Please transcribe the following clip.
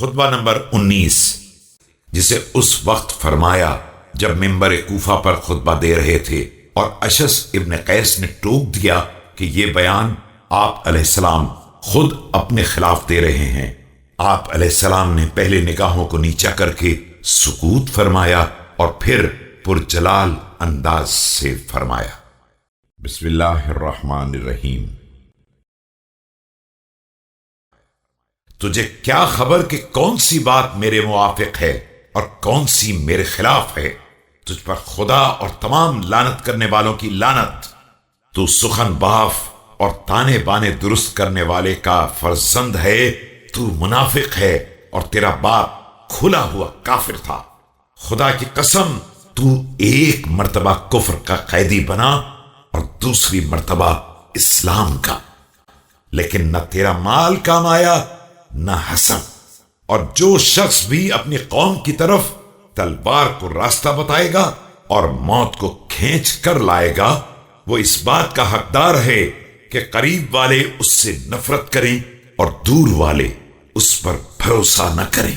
خطبہ نمبر 19، جسے اس وقت فرمایا جب ممبر کوفہ پر خطبہ دے رہے تھے اور اشعث ابن قیس نے ٹوک دیا کہ یہ بیان آپ علیہ السلام خود اپنے خلاف دے رہے ہیں۔ آپ علیہ السلام نے پہلے نگاہوں کو نیچا کر کے سکوت فرمایا اور پھر پرجلال انداز سے فرمایا، بسم اللہ الرحمن الرحیم۔ تجھے کیا خبر کہ کون سی بات میرے موافق ہے اور کون سی میرے خلاف ہے؟ تجھ پر خدا اور تمام لعنت کرنے والوں کی لعنت۔ تو سخن باف اور تانے بانے درست کرنے والے کا فرزند ہے، تو منافق ہے اور تیرا باپ کھلا ہوا کافر تھا۔ خدا کی قسم تو ایک مرتبہ کفر کا قیدی بنا اور دوسری مرتبہ اسلام کا، لیکن نہ تیرا مال کام آیا نہ حسن۔ اور جو شخص بھی اپنی قوم کی طرف تلوار کو راستہ بتائے گا اور موت کو کھینچ کر لائے گا، وہ اس بات کا حقدار ہے کہ قریب والے اس سے نفرت کریں اور دور والے اس پر بھروسہ نہ کریں۔